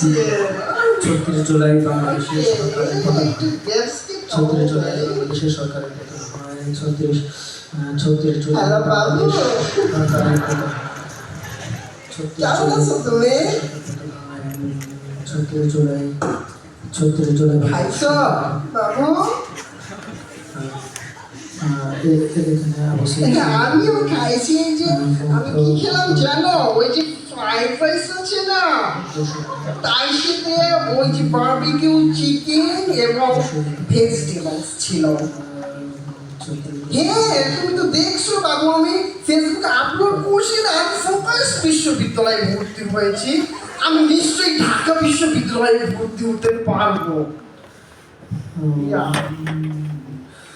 36 জুলাই বাংলাদেশের সরকারের প্রধান 36 জুলাই বাংলাদেশের সরকারের প্রধান হয় 36 জুলাই বাংলাদেশ সরকারের প্রধান 36 জুলাই আমিও খাইছি যে আমি কি খেলাম জানো ওই যে ফ্রাইড রাইস আছে না তার সাথে ওই যে বারবিকিউ চিকেন এবং ভেজিটেবলস ছিল। হ্যাঁ তুমি তো দেখছো বাবু আমি ফেসবুকে আপলোড করছি না আমি ফোকাস বিশ্ববিদ্যালয়ে ভর্তি হয়েছি আমি নিশ্চয়ই ঢাকা বিশ্ববিদ্যালয়ে ভর্তি হতে পারবো।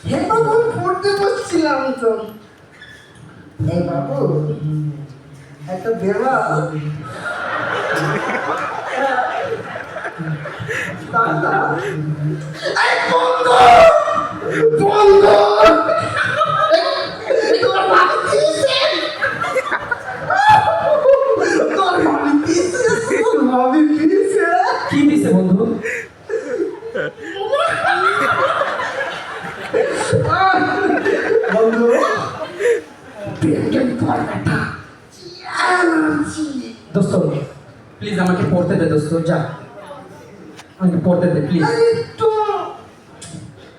হ্যাঁ বাবু আমি পড়তে বসছিলাম তো। এই বাবু একটা দেওয়া বন্ধ বন্ধ কি দিছে বন্ধু? বন্ধু দোস্ত প্লিজ আমাকে পড়তে দে দোস্ত, যা আমাকে পড়তে দে প্লিজ। একটু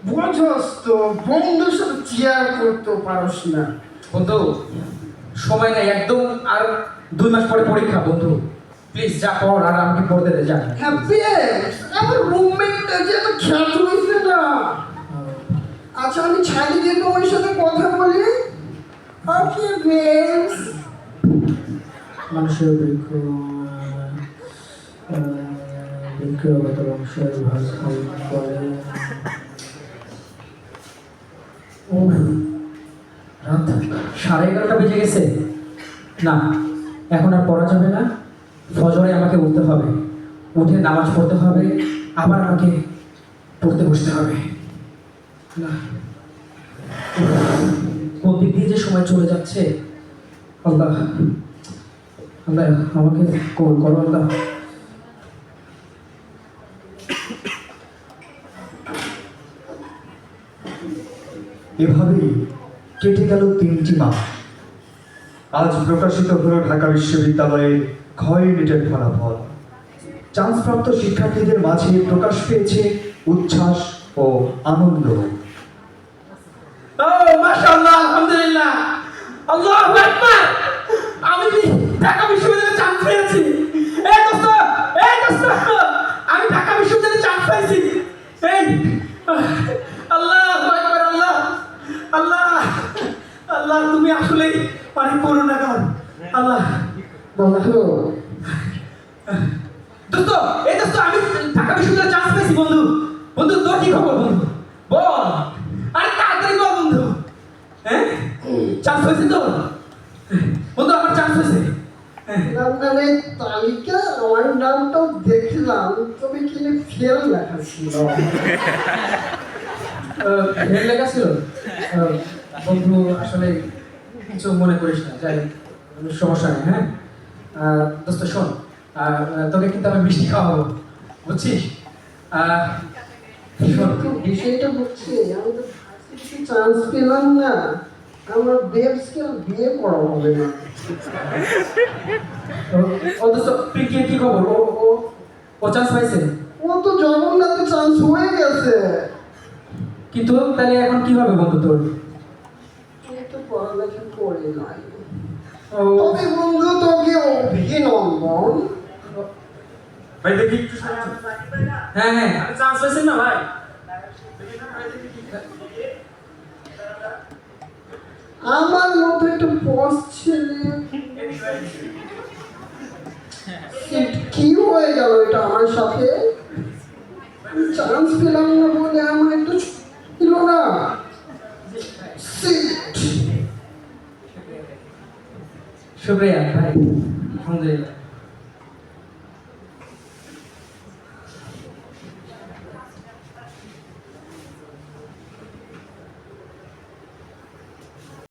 বোঝস তো বন্ধুর সাথে চেয়ার করতে পারস না। বন্ধু সময় নেই একদম, আর 2 মাস পরে পরীক্ষা বন্ধু, প্লিজ যা পড় আর আমাকে পড়তে দে যা। হ্যাপি আমার রুমমেটটা যে এত খ্যাত হয়েছে না। আচ্ছা আমি ছাড়ি দিয়ে তোমার সাথে কথা বলি। ওকে বেবস মানুষের বৃক্ষগত বংশের ভাগ করে। রাত 11:30 বেজে গেছে। না এখন আর পড়া যাবে না, ফজরে আমাকে উঠতে হবে, উঠে নামাজ পড়তে হবে, আবার আমাকে পড়তে বসতে হবে। না কোন দিক দিয়ে যে সময় চলে যাচ্ছে, আল্লাহ আল্লাহ আমাকে কবুল করো আল্লাহ। এভাবেই কেটে গেল 3টি মাস। আজ প্রকাশিত হলো ঢাকা বিশ্ববিদ্যালয়ের ক্ষয় ইউনিটের ফলাফল। চান্সপ্রাপ্ত শিক্ষার্থীদের মাঝে প্রকাশ পেয়েছে উচ্ছ্বাস ও আনন্দ। মাশাআল্লাহ, আলহামদুলিল্লাহ, আল্লাহু আকবার। আমি ঢাকা বিশ্ববিদ্যালয়ে চান্স পেয়েছি। এই দোস্ত আমি ঢাকা বিশ্ববিদ্যালয়ে চান্স পেয়েছি। এই আল্লাহু আকবার, আল্লাহ আল্লাহ আল্লাহ তুমি আসলেই অনেক করুণাকর আল্লাহ। বন্ধু দোস্ত আমি ঢাকা বিশ্ববিদ্যালয়ে চান্স পেয়েছি বন্ধু। বন্ধু তোর কি খবর বন্ধু, বল, আরে তাড়াতাড়ি বল বন্ধু। হ্যাঁ চান্স হয়েছে তো বন্ধু, আমার চান্স হয়েছে। মানে তালিকা আমার নামটাও দেখলাম, তবে কি ফেল লেখা ছিল। ফেল লেখা ছিল বন্ধু, আসলে কিছু মনে করিস না, যাই সমস্যা নেই। হ্যাঁ দোস্ত শোন, তোকে কিন্তু আমি মিষ্টি খাওয়াবো বুঝছিস। বিষয়টা হচ্ছে আমি তো চান্স পেলাম না, আমার বেবসকে বিয়ে করা হবে না। ও দোস্ত তুই কি খবর, ও চান্স পাইছে? ও তো জগন্নাথে চান্স হয়ে গেছে। কিন্তু তাহলে এখন কি হবে বন্ধু তোর? আমি তো পড়ালেখা করি নাই। তবে বন্ধু তোকে অভিনন্দন। ভাই দেখি একটু হ্যাঁ হ্যাঁ চান্স পাইছেন না ভাই? আমার মতো একটা বস ছেলে কি হয়ে গেল এটা আমার সাথে? চান্স পেলাম না বলে আমার একটু ছিল না। শুক্রিয়া ভাই, আলহামদুলিল্লাহ।